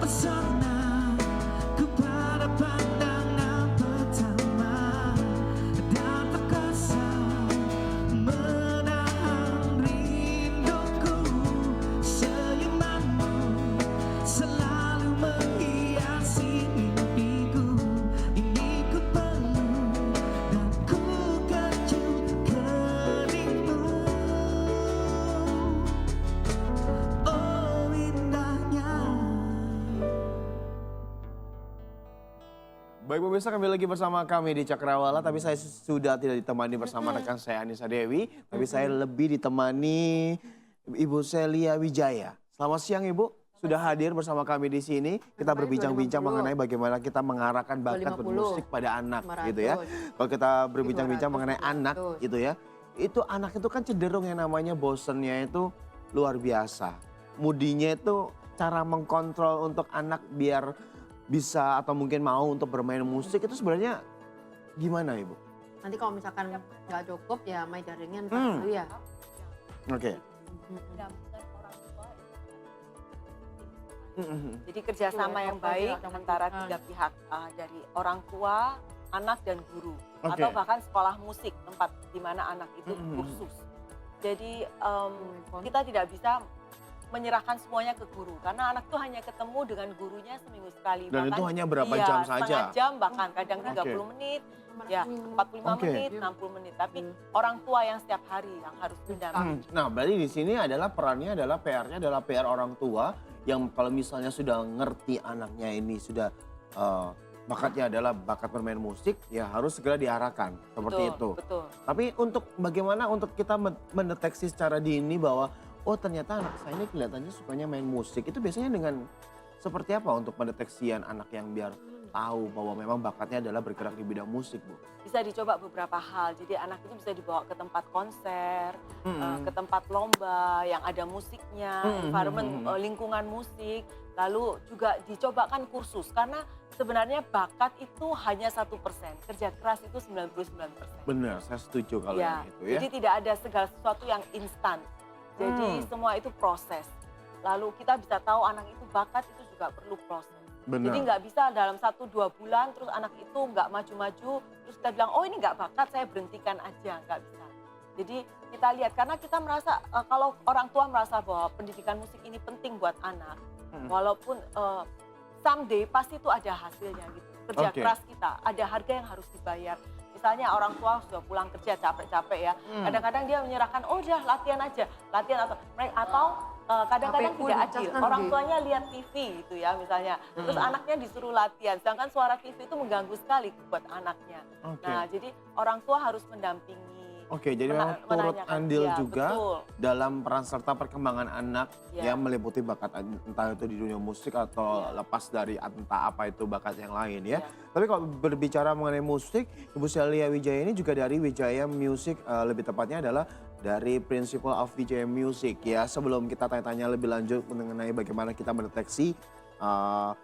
Pesona kepada pandangan pertama dan terkesan menahan rinduku. Senyumanmu selalu menghiasi mimpiku. Ini ku peluk dan ku kecup keningmu. Oh indahnya. Baik pemirsa, kembali lagi bersama kami di Cakrawala, tapi saya sudah tidak ditemani bersama rekan saya Anissa Dewi, tapi saya lebih ditemani Ibu Celia Wijaya. Selamat siang Ibu, sudah hadir bersama kami di sini. Kita berbincang-bincang mengenai bagaimana kita mengarahkan bakat 250. bermusik pada anak, 500. gitu ya. Kalau kita berbincang-bincang mengenai 200. anak, gitu ya, itu anak itu kan cenderung yang namanya bosennya itu luar biasa. Mudinya itu cara mengkontrol untuk anak biar bisa atau mungkin mau untuk bermain musik itu sebenarnya gimana Ibu? Nanti kalau misalkan nggak cukup ya main jaringan Hmm. dulu ya. Oke. Mendampingkan orang tua itu Mhm. jadi kerjasama yang baik antara tiga pihak, dari orang tua, anak dan guru, Oke. atau bahkan sekolah musik tempat di mana anak itu Mhm. kursus. Jadi kita tidak bisa menyerahkan semuanya ke guru karena anak itu hanya ketemu dengan gurunya seminggu sekali. Dan itu hanya berapa iya, jam saja? setengah jam bahkan kadang Oke. 30 menit, ya 45 Oke. menit, 60 menit. Tapi orang tua yang setiap hari yang harus mendampingi. Nah, berarti di sini adalah perannya adalah PR-nya adalah PR orang tua yang kalau misalnya sudah ngerti anaknya ini sudah bakatnya adalah bakat bermain musik, ya harus segera diarahkan seperti itu. Betul. Tapi untuk bagaimana untuk kita mendeteksi secara dini bahwa oh ternyata anak saya ini kelihatannya sukanya main musik, itu biasanya dengan seperti apa untuk pendeteksian anak yang biar tahu bahwa memang bakatnya adalah bergerak di bidang musik, Bu? Bisa dicoba beberapa hal. Jadi anak itu bisa dibawa ke tempat konser, Mhm. ke tempat lomba yang ada musiknya, environment lingkungan musik. Lalu juga dicobakan kursus karena sebenarnya bakat itu hanya 1%, kerja keras itu 99%. Benar, saya setuju kalau Ya, yang itu ya. jadi tidak ada segala sesuatu yang instan. Jadi semua itu proses. Lalu kita bisa tahu anak itu bakat itu juga perlu proses. Benar. Jadi nggak bisa dalam 1-2 bulan terus anak itu nggak maju-maju terus kita bilang oh ini nggak bakat saya berhentikan aja, nggak bisa. Jadi kita lihat karena kita merasa kalau orang tua merasa bahwa pendidikan musik ini penting buat anak, walaupun someday pasti itu ada hasilnya gitu. Kerja Oke. keras kita, ada harga yang harus dibayar. Misalnya orang tua sudah pulang kerja capek-capek ya, kadang-kadang dia menyerahkan oh udah latihan aja, latihan atau kadang-kadang HP pun tidak dicas adil. nanti. Orang tuanya lihat TV gitu ya misalnya, terus anaknya disuruh latihan, sedangkan suara TV itu mengganggu sekali buat anaknya. Oke. Nah jadi orang tua harus mendampingi. Oke, jadi memang turut menanyakan. andil Ya, juga betul. dalam peran serta perkembangan anak Ya. yang meliputi bakat entah itu di dunia musik atau Ya. lepas dari entah apa itu bakat yang lain ya. Ya. Tapi kalau berbicara mengenai musik, Ibu Celia Wijaya ini juga dari Wijaya Music, lebih tepatnya adalah dari Principal of Wijaya Music ya. Sebelum kita tanya-tanya lebih lanjut mengenai bagaimana kita mendeteksi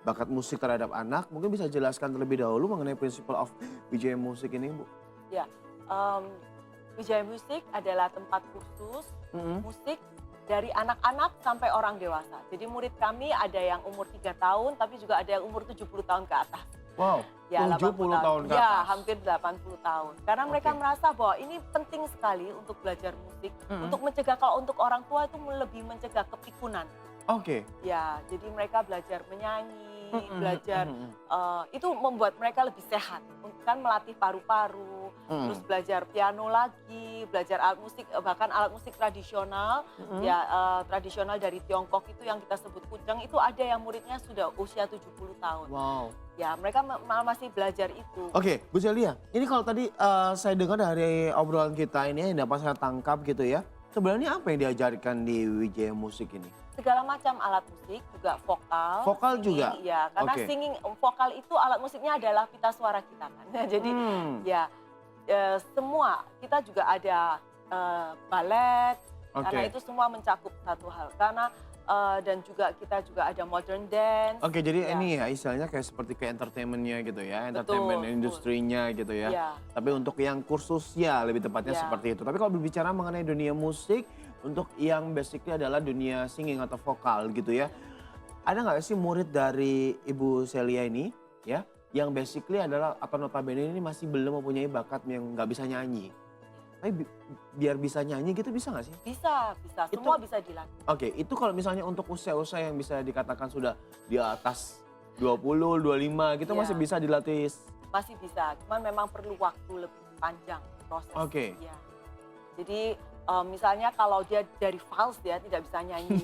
bakat musik terhadap anak, mungkin bisa jelaskan terlebih dahulu mengenai Principal of Wijaya Music ini, Bu. Ya, Wijaya Music adalah tempat kursus musik dari anak-anak sampai orang dewasa. Jadi murid kami ada yang umur 3 tahun, tapi juga ada yang umur 70 tahun ke atas. Wow, Ya, 70 tahun ke Ya, atas. hampir 80 tahun. Karena mereka Oke. merasa bahwa ini penting sekali untuk belajar musik, untuk mencegah, kalau untuk orang tua itu lebih mencegah kepikunan. Oke. Ya, jadi mereka belajar menyanyi, belajar itu membuat mereka lebih sehat. Kan melatih paru-paru, terus belajar piano lagi, belajar alat musik, bahkan alat musik tradisional, tradisional dari Tiongkok itu yang kita sebut kujang, itu ada yang muridnya sudah usia 70 tahun. Wow. Ya, mereka masih belajar itu. Oke, Bu Celia, ini kalau tadi saya dengar dari obrolan kita ini yang dapat saya tangkap gitu ya, sebenarnya apa yang diajarkan di Wijaya Musik ini? Segala macam alat musik, juga vokal. Vokal singing, juga? Ya, karena Oke. singing vokal itu alat musiknya adalah pita suara kita kan. Jadi ya semua, kita juga ada balet, karena Oke. itu semua mencakup satu hal. Karena dan juga kita juga ada modern dance. Oke, jadi Ya. ini ya istilahnya kayak seperti ke entertainment-nya gitu ya, Betul, entertainment betul. industrinya gitu ya. Ya. Tapi untuk yang kursusnya lebih tepatnya Ya. seperti itu. Tapi kalau berbicara mengenai dunia musik, untuk yang basically adalah dunia singing atau vokal gitu ya. ada nggak sih murid dari Ibu Celia ini ya yang basically adalah atau notabene ini masih belum mempunyai bakat yang nggak bisa nyanyi. Tapi biar bisa nyanyi gitu bisa nggak sih? Bisa, bisa. Itu- Semua bisa dilatih. Oke, itu kalau misalnya untuk usia-usia yang bisa dikatakan sudah di atas 20, 25 gitu Iya. masih bisa dilatih. Masih bisa, cuman memang perlu waktu lebih panjang proses. Oke. Ya. Jadi misalnya kalau dia dari vals dia tidak bisa nyanyi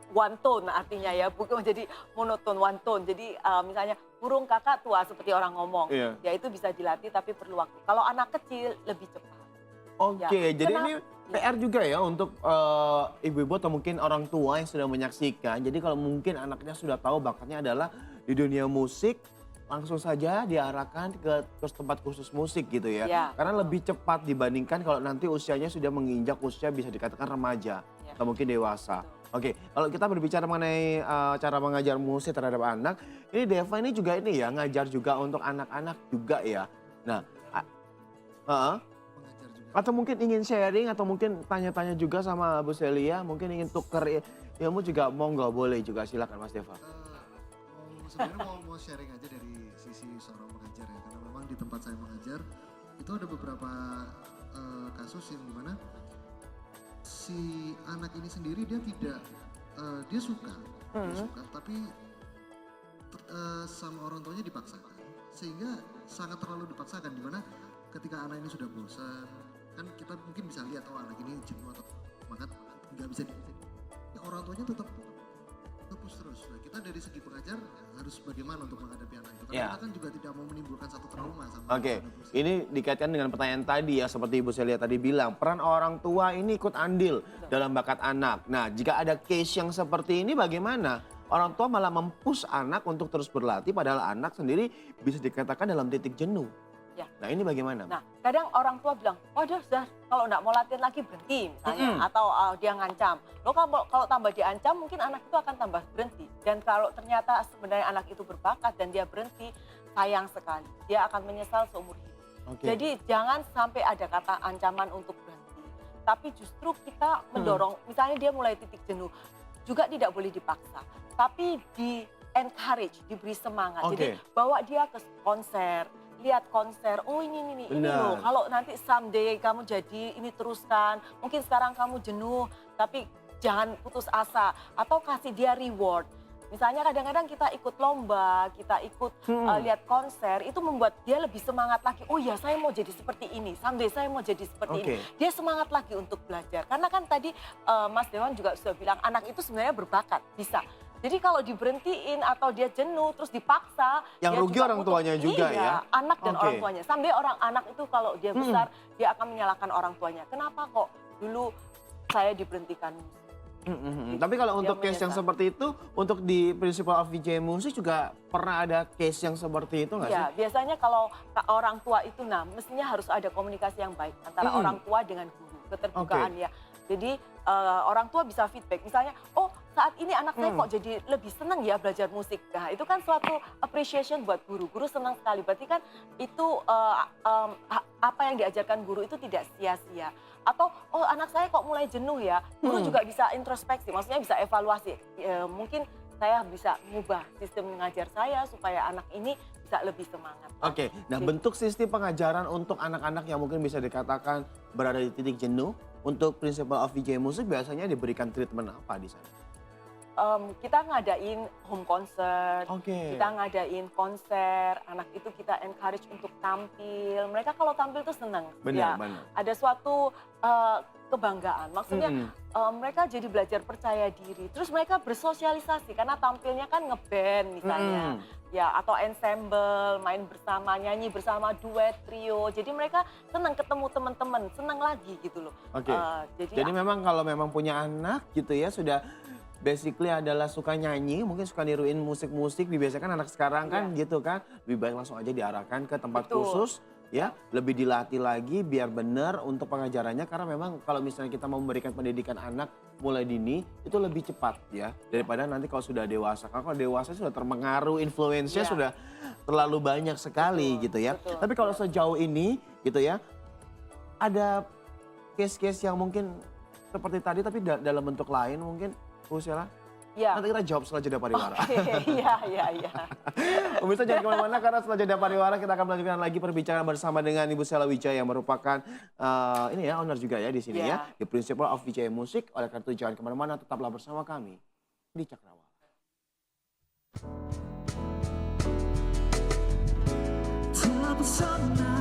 one tone artinya ya, bukan jadi monoton one tone. Jadi misalnya burung kakak tua seperti orang ngomong, Iya. ya itu bisa dilatih tapi perlu waktu. Kalau anak kecil lebih cepat. Oke, Ya, jadi kenapa- ini PR juga ya untuk ibu-ibu atau mungkin orang tua yang sudah menyaksikan. Jadi kalau mungkin anaknya sudah tahu bakatnya adalah di dunia musik, langsung saja diarahkan ke tempat khusus musik gitu ya. Ya. Karena lebih cepat dibandingkan kalau nanti usianya sudah menginjak usia bisa dikatakan remaja Ya. atau mungkin dewasa. Oke, kalau kita berbicara mengenai cara mengajar musik terhadap anak, ini Deva ini juga ini ya ngajar juga untuk anak-anak juga ya. Nah, Mengajar juga. atau mungkin ingin sharing atau mungkin tanya-tanya juga sama Bu Celia, mungkin ingin tuker ilmu juga monggo boleh juga silakan Mas Deva. Sebenarnya mau sharing aja dari sisi seorang pengajar ya, karena memang di tempat saya mengajar itu ada beberapa kasus yang dimana si anak ini sendiri dia tidak dia suka tapi sama orang tuanya dipaksakan, sehingga sangat terlalu dipaksakan, dimana ketika anak ini sudah bosan kan kita mungkin bisa lihat anak ini jenuh atau semangat nggak bisa ya orang tuanya tetap push terus. Nah, kita dari segi pengajar harus bagaimana untuk menghadapi anak itu. Karena Ya. kita kan juga tidak mau menimbulkan satu trauma sama Oke, anak musik. ini dikaitkan dengan pertanyaan tadi ya seperti Ibu Celia tadi bilang, peran orang tua ini ikut andil dalam bakat anak. Nah, jika ada case yang seperti ini bagaimana? Orang tua malah mempush anak untuk terus berlatih padahal anak sendiri bisa dikatakan dalam titik jenuh. Ya. Nah, ini bagaimana? Nah, kadang orang tua bilang, waduh sudah kalau nggak mau latihan lagi berhenti misalnya. Atau dia ngancam. Lo kalau tambah diancam mungkin anak itu akan tambah berhenti. Dan kalau ternyata sebenarnya anak itu berbakat dan dia berhenti, sayang sekali. Dia akan menyesal seumur hidup. Oke. Jadi jangan sampai ada kata ancaman untuk berhenti. Tapi justru kita mendorong, misalnya dia mulai titik jenuh, juga tidak boleh dipaksa. Tapi di encourage, diberi semangat. Oke. Jadi bawa dia ke konser, lihat konser, oh ini Benar. loh. Kalau nanti someday kamu jadi ini teruskan, mungkin sekarang kamu jenuh, tapi jangan putus asa. Atau kasih dia reward. Misalnya kadang-kadang kita ikut lomba, kita ikut lihat konser, itu membuat dia lebih semangat lagi. Oh ya saya mau jadi seperti ini, someday saya mau jadi seperti Oke. ini. Dia semangat lagi untuk belajar. Karena kan tadi Mas Dewan juga sudah bilang anak itu sebenarnya berbakat, bisa. Jadi kalau diberhentiin atau dia jenuh terus dipaksa. Yang dia rugi juga orang tuanya juga iya, ya? anak dan Oke. orang tuanya. Sampai anak itu kalau dia besar, dia akan menyalahkan orang tuanya. Kenapa kok dulu saya diberhentikan? Tapi kalau Dia untuk case yang menyesal. seperti itu, untuk di Principal of VJ Music juga pernah ada case yang seperti itu nggak sih? Ya, biasanya kalau orang tua itu, mestinya harus ada komunikasi yang baik antara orang tua dengan guru, keterbukaan ya. Jadi orang tua bisa feedback, misalnya, oh saat ini anak saya kok jadi lebih senang ya belajar musik. Nah itu kan suatu appreciation buat guru, guru senang sekali. Berarti kan itu apa yang diajarkan guru itu tidak sia-sia. Atau, oh anak saya kok mulai jenuh ya, guru juga bisa introspeksi, maksudnya bisa evaluasi. Mungkin saya bisa mengubah sistem mengajar saya supaya anak ini bisa lebih semangat. Oke, nah Jadi- bentuk sistem pengajaran untuk anak-anak yang mungkin bisa dikatakan berada di titik jenuh, untuk Principal of VJ Music biasanya diberikan treatment apa di sana? Kita ngadain home concert, Oke. kita ngadain konser, anak itu kita encourage untuk tampil. Mereka kalau tampil tuh senang. Benar, Ya, benar. ada suatu kebanggaan. Maksudnya mereka jadi belajar percaya diri. Terus mereka bersosialisasi karena tampilnya kan ngeband misalnya. Ya, atau ensemble, main bersama, nyanyi bersama, duet, trio. Jadi mereka senang ketemu teman-teman, senang lagi gitu loh. Oke. Jadi Jadi memang kalau memang punya anak gitu ya sudah basically adalah suka nyanyi, mungkin suka niruin musik-musik, dibiasakan anak sekarang kan gitu kan, lebih baik langsung aja diarahkan ke tempat Betul. khusus ya, lebih dilatih lagi biar benar untuk pengajarannya karena memang kalau misalnya kita mau memberikan pendidikan anak mulai dini itu lebih cepat ya daripada nanti kalau sudah dewasa. Karena kalau dewasa sudah terpengaruh influence-nya Iya. sudah terlalu banyak sekali gitu ya. betul. Tapi kalau sejauh ini gitu ya ada case-case yang mungkin seperti tadi tapi dalam bentuk lain mungkin Bu Sheila? Ya. Nanti kita jawab setelah jeda pariwara. Iya. Pemirsa jangan kemana-mana karena setelah jeda pariwara kita akan melanjutkan lagi perbincangan bersama dengan Ibu Sela Wijaya yang merupakan ini ya owner juga ya di sini ya di Principle of Wijaya Music. Oleh karena itu jangan kemana-mana, tetaplah bersama kami di Cakrawala. Tak bersama